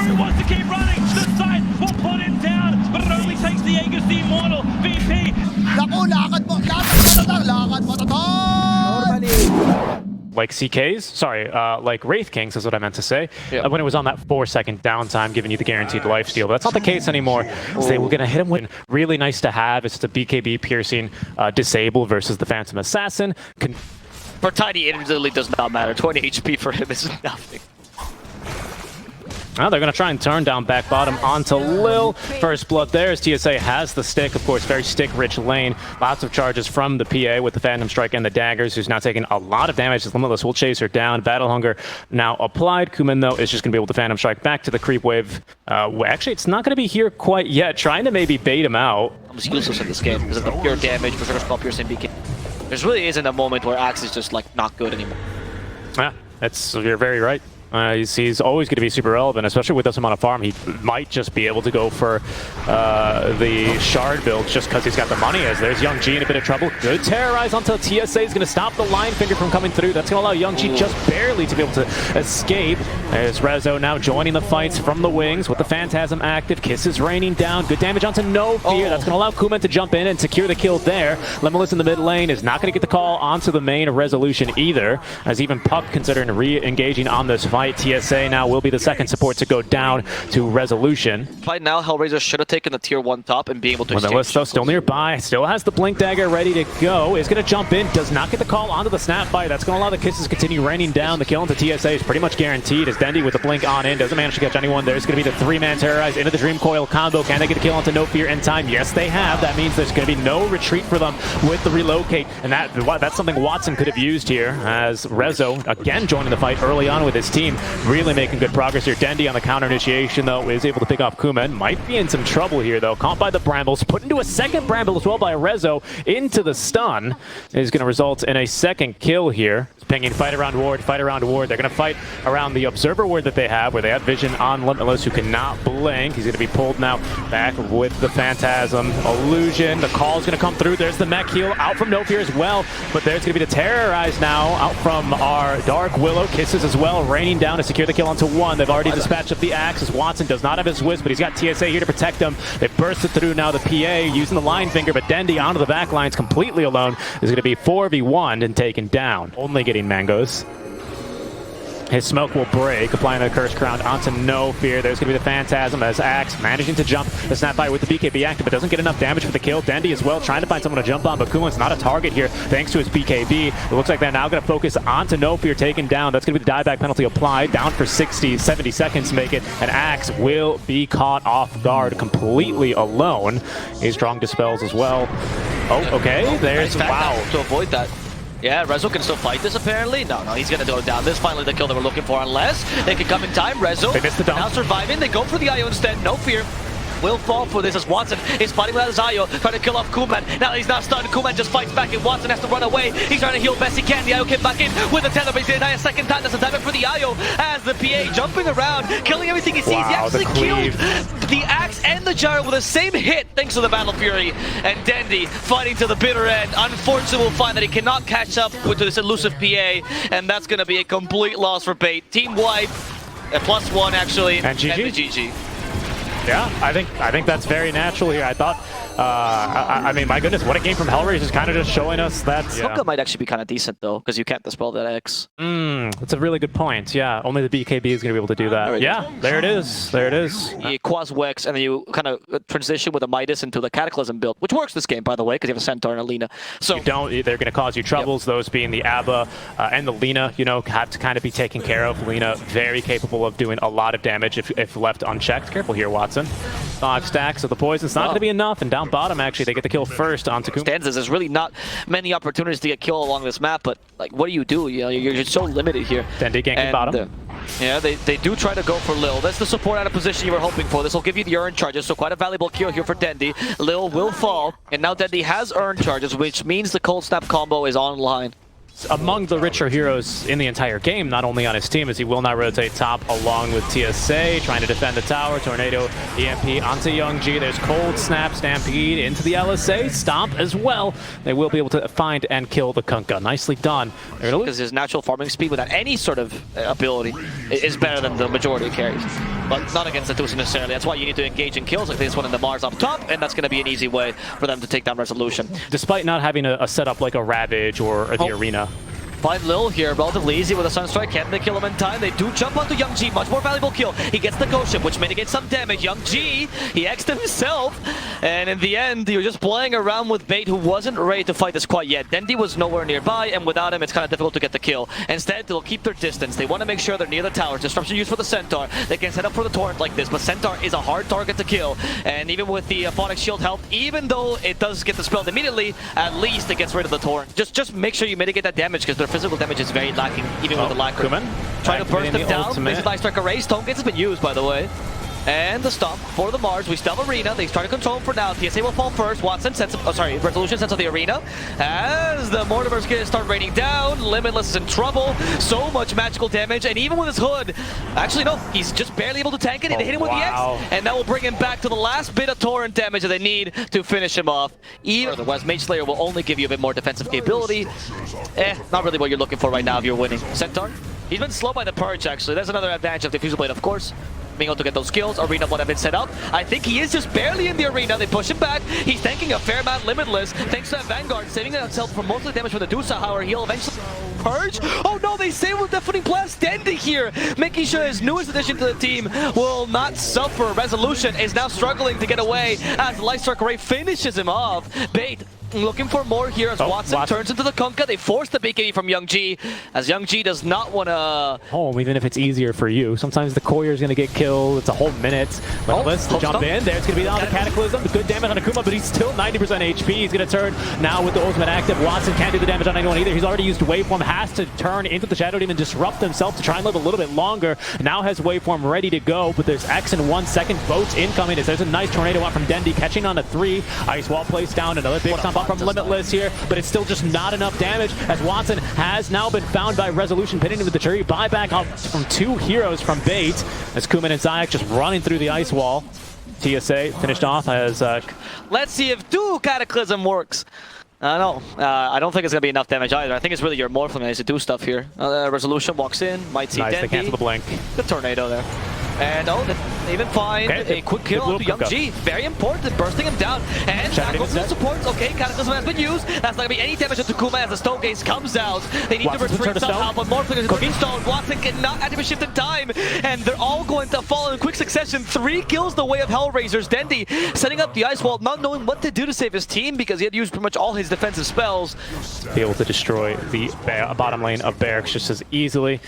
He wants to keep running. The side will put him down, but it only takes the Aegis the Immortal. VP. Naku, lakad mo to tol! Like CKs, sorry, like Wraith Kings is what I meant to say. Yeah. When it was on that 4-second downtime, giving you the guaranteed lifesteal. But that's not the case anymore. So they were going to hit him with really nice to have. It's just a BKB piercing disable versus the Phantom Assassin. For Tiny, it literally does not matter. 20 HP for him is nothing. Well, they're going to try and turn down back bottom onto Lil. First blood there as TSA has the stick. Of course, very stick-rich lane. Lots of charges from the PA with the Phantom Strike and the daggers, who's now taking a lot of damage. His Limitless will chase her down. Battle Hunger now applied. Kuman, though, is just going to be able to Phantom Strike back to the creep wave. Actually, it's not going to be here quite yet. Trying to maybe bait him out. Almost useless in this game because of the pure damage, Berserker Skull piercing BK. There really isn't a moment where Axe is just like not good anymore. Yeah, you're very right. He's always going to be super relevant, especially with this amount of farm. He might just be able to go for the shard build just because he's got the money. As there's Young G in a bit of trouble. Good terrorize onto TSA is going to stop the line finger from coming through. That's going to allow Young G just barely to be able to escape. There's Rezo now joining the fights from the wings with the Phantasm active. Kisses raining down. Good damage onto No Fear. That's going to allow Kuman to jump in and secure the kill there. Limitless in the mid lane is not going to get the call onto the main Resolution either, as even Puck considering re-engaging on this fight. TSA now will be the second support to go down to Resolution. By now, HellRaisers should have taken the tier 1 top and be able to exchange. Lilisto still nearby, still has the Blink Dagger ready to go, is going to jump in, does not get the call onto the Snapfire. That's going to allow the Kisses to continue raining down. The kill into TSA is pretty much guaranteed as Dendy with the Blink on in, doesn't manage to catch anyone. There's going to be the 3-man terrorize into the Dream Coil combo. Can they get a kill onto No Fear in time? Yes, they have. That means there's going to be no retreat for them with the relocate, and that's something Watson could have used here, as Rezo, again joining the fight early on with his team, really making good progress here. Dendy on the counter initiation, though, is able to pick off Kuman. Might be in some trouble here, though. Caught by the Brambles. Put into a second Bramble as well by Rezo into the stun. Is going to result in a second kill here. Pinging, fight around ward, fight around ward. They're going to fight around the Observer ward that they have, where they have vision on Limitless, who cannot blink. He's going to be pulled now back with the Phantasm illusion. The call's going to come through. There's the mech heal out from No Fear as well, but there's going to be the terrorize now out from our Dark Willow. Kisses as well, raining down to secure the kill onto one. They've already dispatched up the axe as Watson does not have his Wisp, but he's got TSA here to protect him. They bursted through now the PA using the line finger, but Dendy onto the back lines completely alone is going to be 4v1 and taken down. Only getting Mangoes. His smoke will break, applying the Curse Crown onto No Fear. There's going to be the Phantasm as Axe managing to jump the Snapfire with the BKB active, but doesn't get enough damage for the kill. Dendy as well, trying to find someone to jump on, but Kuman's not a target here thanks to his BKB. It looks like they're now going to focus onto No Fear taken down. That's going to be the dieback penalty applied, down for 70 seconds to make it, and Axe will be caught off guard completely alone. His strong dispels as well. Oh, okay, there's, wow. To avoid that. Yeah, Rezo can still fight this apparently. No, he's gonna go down. This is finally the kill they were looking for, unless they can come in time. Rezo they missed the dump. Now surviving. They go for the IO instead. No Fear will fall for this as Watson is fighting without his IO, trying to kill off Kuman. Now he's not stunned. Kuman just fights back and Watson has to run away. He's trying to heal best he can. The IO came back in with the tether, but he's gonna die a second time. That's a time for the IO as the PA jumping around, killing everything he sees. He actually killed the Axe and the Gyro with the same hit thanks to the Battle Fury. And Dendy fighting to the bitter end. Unfortunately, we'll find that he cannot catch up with this elusive PA, and that's gonna be a complete loss for Bait. Team wipe, a +1 actually, and GG. And the GG. Yeah, I think that's very natural here. I thought, I mean, my goodness, what a game from HellRaisers, kind of just showing us that. Smoka might actually be kind of decent though, because you can't dispel that X. That's a really good point. Yeah, only the BKB is going to be able to do that. There it is. There it is. You Quas Wex, and then you kind of transition with a Midas into the Cataclysm build, which works this game, by the way, because you have a Centaur and a Lina. So they're going to cause you troubles. Those being the Ava and the Lina, you know, have to kind of be taken care of. Lina very capable of doing a lot of damage if left unchecked. Careful here, Watson. 5 stacks of the poison's not going to be enough, and down bottom actually they get the kill first onto Kuman. Stanzas, there's really not many opportunities to get killed along this map, but like, what do? You know, you're just so limited here. Dendy ganking bottom. Yeah, they do try to go for Lil. That's the support out of position you were hoping for. This will give you the earn charges, so quite a valuable kill here for Dendy. Lil will fall, and now Dendy has earn charges, which means the Cold Snap combo is online. Among the richer heroes in the entire game, not only on his team, as he will now rotate top along with TSA, trying to defend the tower. Tornado, EMP onto Young G. There's Cold Snap, Stampede into the LSA, Stomp as well. They will be able to find and kill the Kunkka. Nicely done. Because his natural farming speed without any sort of ability is better than the majority of carries. but not against the Tusa necessarily. That's why you need to engage in kills like this one in the Mars up top, and that's going to be an easy way for them to take down Resolution. Despite not having a setup like a Ravage or the Arena. Find Lil here, relatively easy with a Sunstrike. Can they kill him in time? They do jump onto Young G, much more valuable kill. He gets the Ghost Ship, which mitigates some damage. Young G, he X'd himself, and in the end, he was just playing around with Bait, who wasn't ready to fight this quite yet. Dendi was nowhere nearby, and without him, it's kind of difficult to get the kill. Instead, they'll keep their distance. They want to make sure they're near the tower. Disruption used for the Centaur. They can set up for the Torrent like this, but Centaur is a hard target to kill, and even with the Phonics Shield help, even though it does get dispelled immediately, at least it gets rid of the Torrent. Just make sure you mitigate that damage, because their physical damage is very lacking, even with the Lacquer. Trying to burst them down. Basic Life Strike erase. Tone Gates has been used, by the way. And the stomp for the Mars. We still have Arena. They try to control him for now. TSA will fall first. Watson sends, Resolution sends to the Arena. As the Mortimer's gonna start raining down, Limitless is in trouble. So much magical damage, and even with his hood, actually no, he's just barely able to tank it. They hit him with the X, and that will bring him back to the last bit of Torrent damage that they need to finish him off. Even otherwise, Mage Slayer will only give you a bit more defensive capability. Not really what you're looking for right now if you're winning. Centaur, he's been slow by the Purge actually. That's another advantage of Diffusal Blade, of course. Being able to get those skills. Arena would have been set up. I think he is just barely in the Arena. They push him back. He's tanking a fair amount Limitless. Thanks to that Vanguard, saving himself from most of the damage from the Dusa. However, he'll eventually Purge. Oh no, they save with Deafening Blast. Dendi here, making sure his newest addition to the team will not suffer. Resolution is now struggling to get away as the Light Strike Ray finishes him off. Bait looking for more here as Watson turns into the Kunkka. They force the BKB from Young G, as Young G does not want to home, even if it's easier for you. Sometimes the Courier is going to get killed. It's a whole minute. But let's jump in. There's going to be the Cataclysm. Good damage on Akuma, but he's still 90% HP. He's going to turn now with the ultimate active. Watson can't do the damage on anyone either. He's already used Waveform. Has to turn into the Shadow Demon, disrupt himself to try and live a little bit longer. Now has Waveform ready to go, but there's X in 1 second. Boats incoming. There's a nice tornado out from Dendi, catching on a 3. Ice Wall placed down. Another big stomp up from Limitless here, but it's still just not enough damage as Watson has now been found by Resolution, pinning him with the cherry buyback up from 2 heroes from Bait as Kuman and Zayak just running through the Ice Wall. TSA finished off as let's see if 2 Cataclysm works. I don't think it's going to be enough damage either. I think it's really your Morphling that needs to do stuff here. Resolution walks in, might see nice, Dendi. They cancel the blink. The tornado there. And they even find a quick kill onto Young G. Very important, bursting him down. And back goes the supports. Okay, Cataclysm has been used. That's not going to be any damage to Kuma as the Stone Gaze comes out. They need to retreat somehow, but Morphling is cooking stone. Watson cannot activate shift in time. And they're all going to fall in quick succession. 3 kills the way of HellRaisers. Dendi setting up the Ice Wall, not knowing what to do to save his team because he had used pretty much all his defensive spells. Be able to destroy the bottom lane of Barracks just as easily.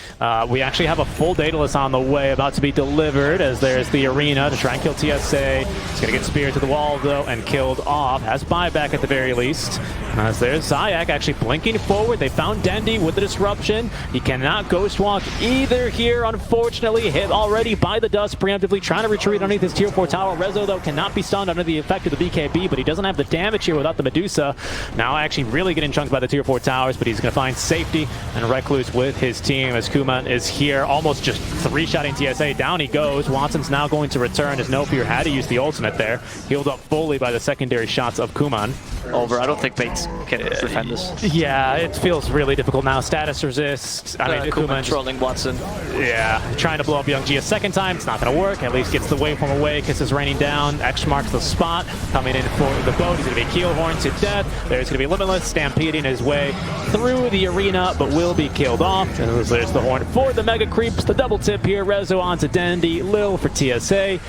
We actually have a full Daedalus on the way, about to be delivered as there's the Arena to try and kill TSA. He's going to get speared to the wall though and killed off. Has buyback at the very least. As there's Zayak actually blinking forward. They found Dendi with the disruption. He cannot Ghost Walk either here, unfortunately. Hit already by the dust, preemptively trying to retreat underneath his tier 4 tower. Rezo though cannot be stunned under the effect of the BKB, but he doesn't have the damage here without the Medusa. Now actually really getting chunked by the tier 4 towers, but he's going to find safety and Recluse with his team as Kuman is here, almost just 3-shotting TSA. Down he goes. Watson's now going to return as No Fear had to use the ultimate there. Healed up fully by the secondary shots of Kuman. Over. I don't think Bates can defend this. Yeah, it feels really difficult now. Status resist. I mean, Kuman trolling Watson. Yeah, trying to blow up Young G a second time. It's not going to work. At least gets the waveform away. Kisses raining down. X marks the spot. Coming in for the boat. He's going to be Keelhorn to death. There's going to be Limitless stampeding his way through the arena, but will be killed off. And there's the horn for the Mega Creeps. The double tip here. Rezo onto Dendi. Lil for TSA.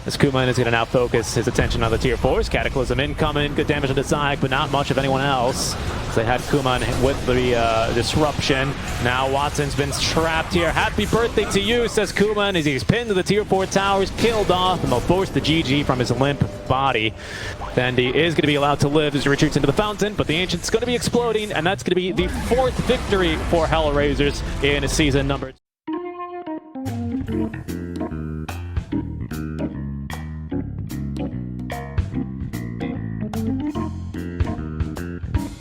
As Kuman is going to now focus his attention on the tier 4s. Cataclysm incoming, good damage on the Zayak, but not much of anyone else. So they had Kuman with the disruption. Now Watson's been trapped here. Happy birthday to you, says Kuman, as he's pinned to the tier 4 towers, killed off, and they'll force the GG from his limp body. Dendi is going to be allowed to live as he retreats into the fountain, but the Ancient's going to be exploding, and that's going to be the 4th victory for HellRaisers in season number 2.